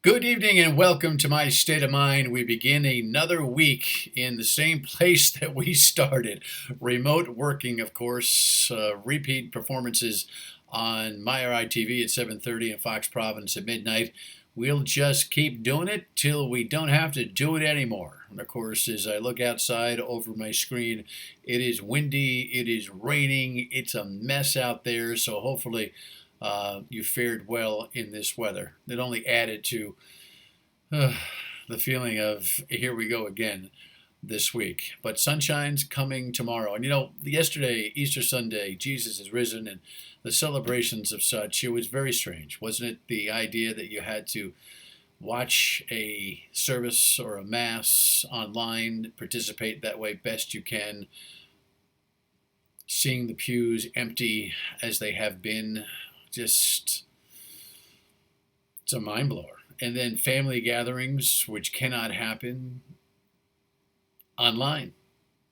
Good evening and welcome to my state of mind. We begin another week in the same place that we started. Remote working, of course, repeat performances on MyRI TV at 7:30 and Fox Providence at midnight. We'll just keep doing it till we don't have to do it anymore. And of course, as I look outside over my screen, it is windy, it is raining, it's a mess out there. So hopefully you fared well in this weather. It only added to the feeling of here we go again this week. But sunshine's coming tomorrow. And yesterday, Easter Sunday, Jesus is risen, and the celebrations of such, it was very strange, wasn't it? The idea that you had to watch a service or a mass online, participate that way best you can, seeing the pews empty as they have been, just, it's a mind blower. And then family gatherings, which cannot happen online,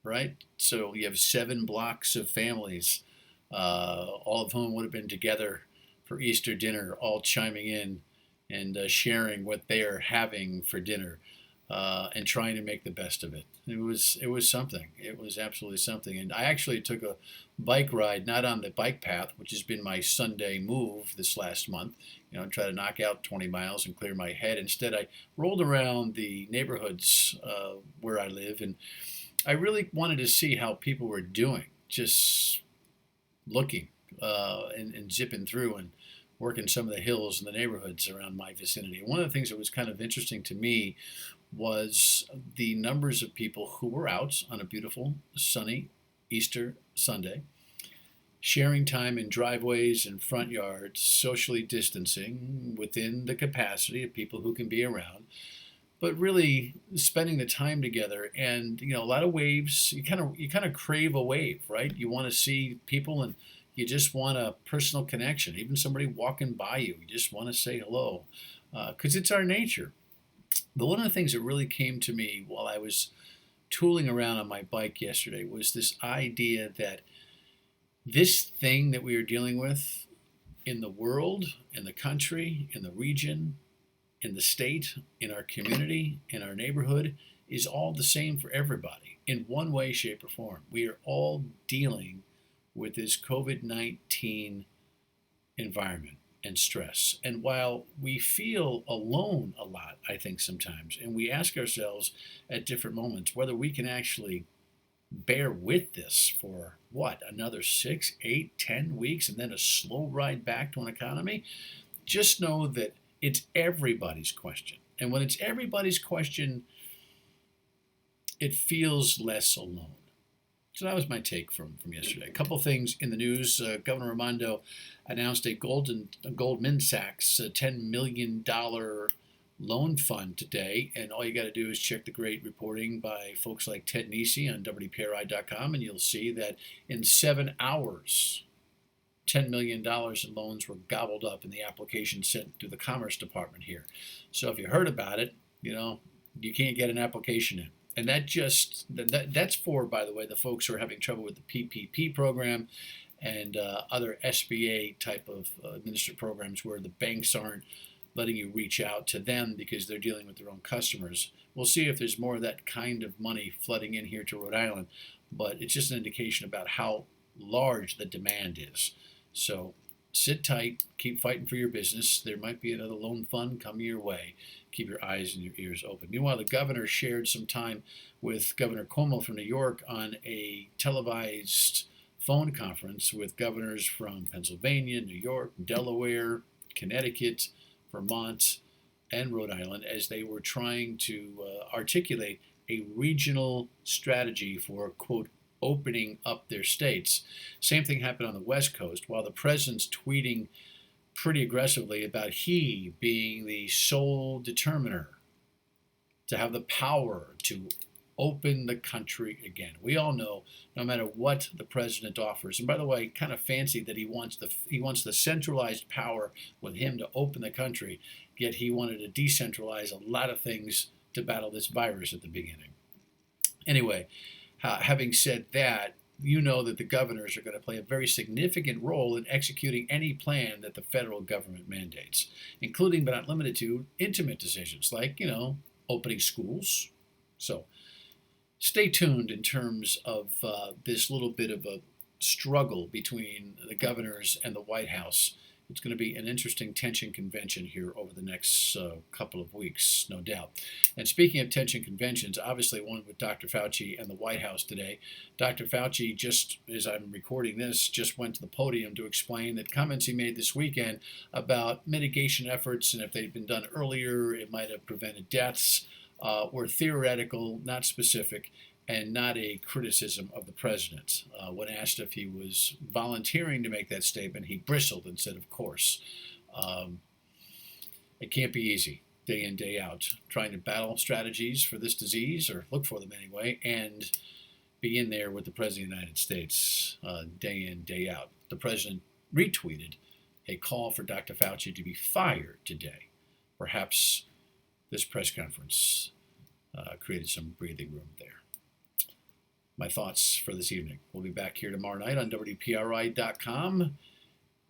right? So you have 7 blocks of families, all of whom would have been together for Easter dinner, all chiming in and sharing what they are having for dinner and trying to make the best of it. It was something. It was absolutely something. And I actually took a bike ride, not on the bike path, which has been my Sunday move this last month, try to knock out 20 miles and clear my head. Instead, I rolled around the neighborhoods where I live, and I really wanted to see how people were doing, just looking and zipping through and working some of the hills in the neighborhoods around my vicinity. One of the things that was kind of interesting to me was the numbers of people who were out on a beautiful, sunny Easter Sunday, sharing time in driveways and front yards, socially distancing within the capacity of people who can be around, but really spending the time together. And a lot of waves, you kind of crave a wave, right? You want to see people, and you just want a personal connection. Even somebody walking by you just want to say hello, because it's our nature. But one of the things that really came to me while I was tooling around on my bike yesterday was this idea that this thing that we are dealing with in the world, in the country, in the region, in the state, in our community, in our neighborhood, is all the same for everybody in one way, shape, or form. We are all dealing with this COVID-19 environment and stress. And while we feel alone a lot, I think sometimes, and we ask ourselves at different moments whether we can actually bear with this for another 6, 8, 10 weeks, and then a slow ride back to an economy, just know that it's everybody's question. And when it's everybody's question, it feels less alone. So that was my take from yesterday. A couple things in the news. Governor Raimondo announced a Goldman Sachs $10 million loan fund today, and all you got to do is check the great reporting by folks like Ted Nesi on WPRI.com, and you'll see that in 7 hours, $10 million in loans were gobbled up in the application sent to the Commerce Department here. So if you heard about it, you can't get an application in. And that's for, by the way, the folks who are having trouble with the PPP program and other SBA type of administered programs where the banks aren't letting you reach out to them because they're dealing with their own customers. We'll see if there's more of that kind of money flooding in here to Rhode Island, but it's just an indication about how large the demand is. So sit tight, keep fighting for your business. There might be another loan fund coming your way. Keep your eyes and your ears open. Meanwhile, the governor shared some time with Governor Cuomo from New York on a televised phone conference with governors from Pennsylvania, New York, Delaware, Connecticut, Vermont, and Rhode Island as they were trying to articulate a regional strategy for, quote, opening up their states. Same thing happened on the West Coast. While the president's tweeting pretty aggressively about he being the sole determiner to have the power to open the country again. We all know no matter what the president offers, and by the way, kind of fancy that he wants the centralized power with him to open the country, yet he wanted to decentralize a lot of things to battle this virus at the beginning. Anyway, having said that, you know that the governors are going to play a very significant role in executing any plan that the federal government mandates, including but not limited to intimate decisions like, opening schools. So stay tuned in terms of this little bit of a struggle between the governors and the White House. It's going to be an interesting tension convention here over the next couple of weeks, no doubt. And speaking of tension conventions, obviously one with Dr. Fauci and the White House today. Dr. Fauci, just as I'm recording this, just went to the podium to explain that comments he made this weekend about mitigation efforts, and if they'd been done earlier, it might have prevented deaths, were theoretical, not specific, and not a criticism of the president. When asked if he was volunteering to make that statement, he bristled and said, of course. It can't be easy, day in, day out, trying to battle strategies for this disease, or look for them anyway, and be in there with the President of the United States day in, day out. The president retweeted a call for Dr. Fauci to be fired today. Perhaps this press conference created some breathing room there. My thoughts for this evening. We'll be back here tomorrow night on WPRI.com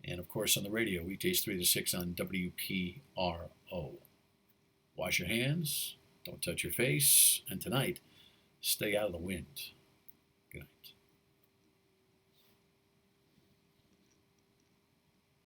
and, of course, on the radio, weekdays 3 to 6 on WPRO. Wash your hands, don't touch your face, and tonight, stay out of the wind. Good night.